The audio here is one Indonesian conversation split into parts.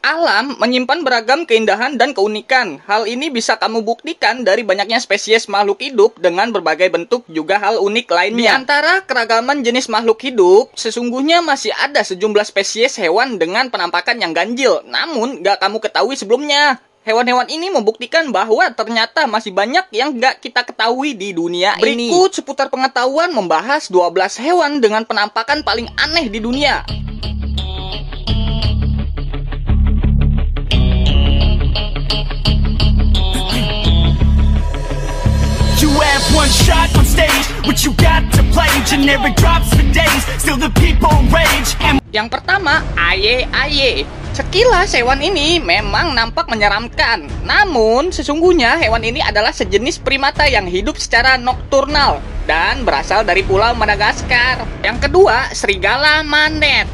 Alam menyimpan beragam keindahan dan keunikan. Hal ini bisa kamu buktikan dari banyaknya spesies makhluk hidup dengan berbagai bentuk juga hal unik lainnya. Di antara keragaman jenis makhluk hidup, sesungguhnya masih ada sejumlah spesies hewan dengan penampakan yang ganjil, namun gak kamu ketahui sebelumnya. Hewan-hewan ini membuktikan bahwa ternyata masih banyak yang gak kita ketahui di dunia ini. Berikut seputar pengetahuan membahas 12 hewan dengan penampakan paling aneh di dunia. You have one shot on stage, what you got to play? Generic drops for days, still the people rage. Yang pertama, aye-aye. Sekilas hewan ini memang nampak menyeramkan. Namun, sesungguhnya hewan ini adalah sejenis primata yang hidup secara nokturnal dan berasal dari Pulau Madagaskar. Yang kedua, serigala manet.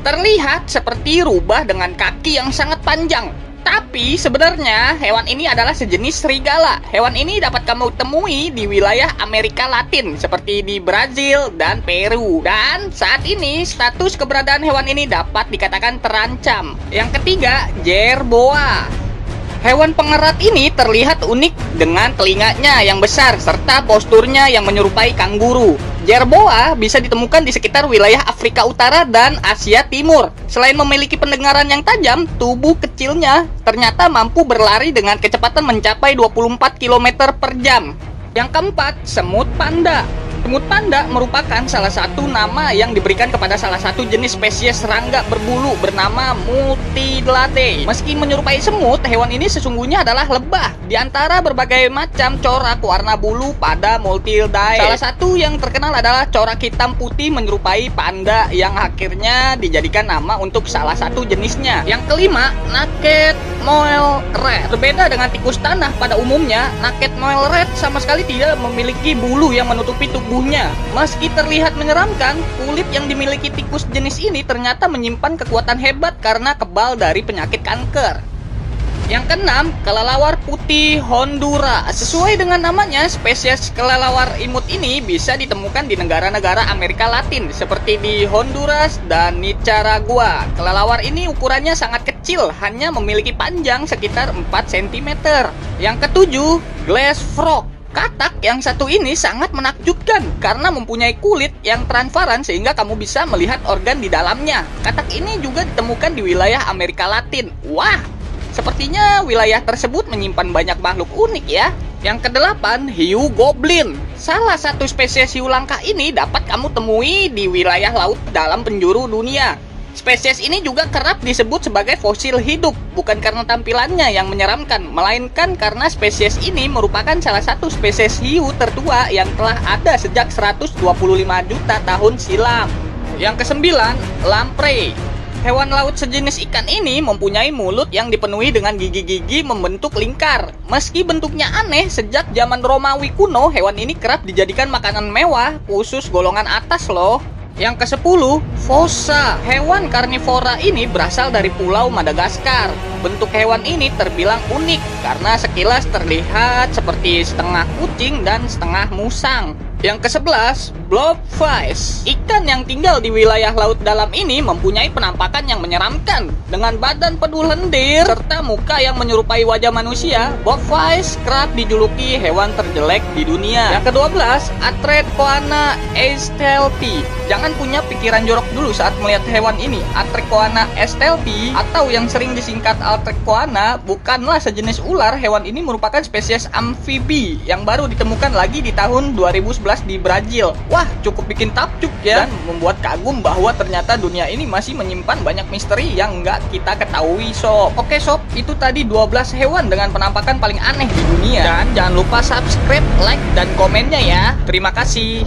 Terlihat seperti rubah dengan kaki yang sangat panjang. Tapi sebenarnya hewan ini adalah sejenis serigala. Hewan ini dapat kamu temui di wilayah Amerika Latin seperti di Brazil dan Peru. Dan saat ini status keberadaan hewan ini dapat dikatakan terancam. Yang ketiga, jerboa. Hewan pengerat ini terlihat unik dengan telinganya yang besar serta posturnya yang menyerupai kanguru. Jerboa bisa ditemukan di sekitar wilayah Afrika Utara dan Asia Timur. Selain memiliki pendengaran yang tajam, tubuh kecilnya ternyata mampu berlari dengan kecepatan mencapai 24 km per jam. Yang keempat, semut panda. Semut panda merupakan salah satu nama yang diberikan kepada salah satu jenis spesies serangga berbulu bernama Multidelade. Meski menyerupai semut, hewan ini sesungguhnya adalah lebah di antara berbagai macam corak warna bulu pada Multidelade. Salah satu yang terkenal adalah corak hitam putih menyerupai panda yang akhirnya dijadikan nama untuk salah satu jenisnya. Yang kelima, naked mole rat. Berbeda dengan tikus tanah pada umumnya, naked mole rat sama sekali tidak memiliki bulu yang menutupi tubuhnya. Meski terlihat menyeramkan, kulit yang dimiliki tikus jenis ini ternyata menyimpan kekuatan hebat karena kebal dari penyakit kanker. Yang keenam, kelelawar putih Honduras. Sesuai dengan namanya, spesies kelelawar imut ini bisa ditemukan di negara-negara Amerika Latin seperti di Honduras dan Nicaragua. Kelelawar ini ukurannya sangat kecil, hanya memiliki panjang sekitar 4 cm. Yang ketujuh, glass frog. Katak yang satu ini sangat menakjubkan karena mempunyai kulit yang transparan sehingga kamu bisa melihat organ di dalamnya. Katak ini juga ditemukan di wilayah Amerika Latin. Wah, sepertinya wilayah tersebut menyimpan banyak makhluk unik ya. Yang kedelapan, hiu goblin. Salah satu spesies hiu langka ini dapat kamu temui di wilayah laut dalam penjuru dunia. Spesies ini juga kerap disebut sebagai fosil hidup, bukan karena tampilannya yang menyeramkan, melainkan karena spesies ini merupakan salah satu spesies hiu tertua yang telah ada sejak 125 juta tahun silam. Yang kesembilan, lamprey. Hewan laut sejenis ikan ini mempunyai mulut yang dipenuhi dengan gigi-gigi membentuk lingkar. Meski bentuknya aneh, sejak zaman Romawi kuno, hewan ini kerap dijadikan makanan mewah, khusus golongan atas loh. Yang ke-10, fossa. Hewan karnivora ini berasal dari Pulau Madagaskar. Bentuk hewan ini terbilang unik karena sekilas terlihat seperti setengah kucing dan setengah musang. Yang ke-11, blobfish. Ikan yang tinggal di wilayah laut dalam ini mempunyai penampakan yang menyeramkan. Dengan badan penuh lendir serta muka yang menyerupai wajah manusia, blobfish kerap dijuluki hewan terjelek di dunia. Yang ke-12, Athracoana aestelpi. Jangan punya pikiran jorok dulu saat melihat hewan ini. Athracoana aestelpi atau yang sering disingkat Athracoana bukanlah sejenis ular. Hewan ini merupakan spesies amfibi yang baru ditemukan lagi di tahun 2011 di Brazil. Wah, cukup bikin takjub ya, dan membuat kagum bahwa ternyata dunia ini masih menyimpan banyak misteri yang nggak kita ketahui sob. Oke sob, itu tadi 12 hewan dengan penampakan paling aneh di dunia. Dan jangan lupa subscribe, like, dan komennya ya. Terima kasih.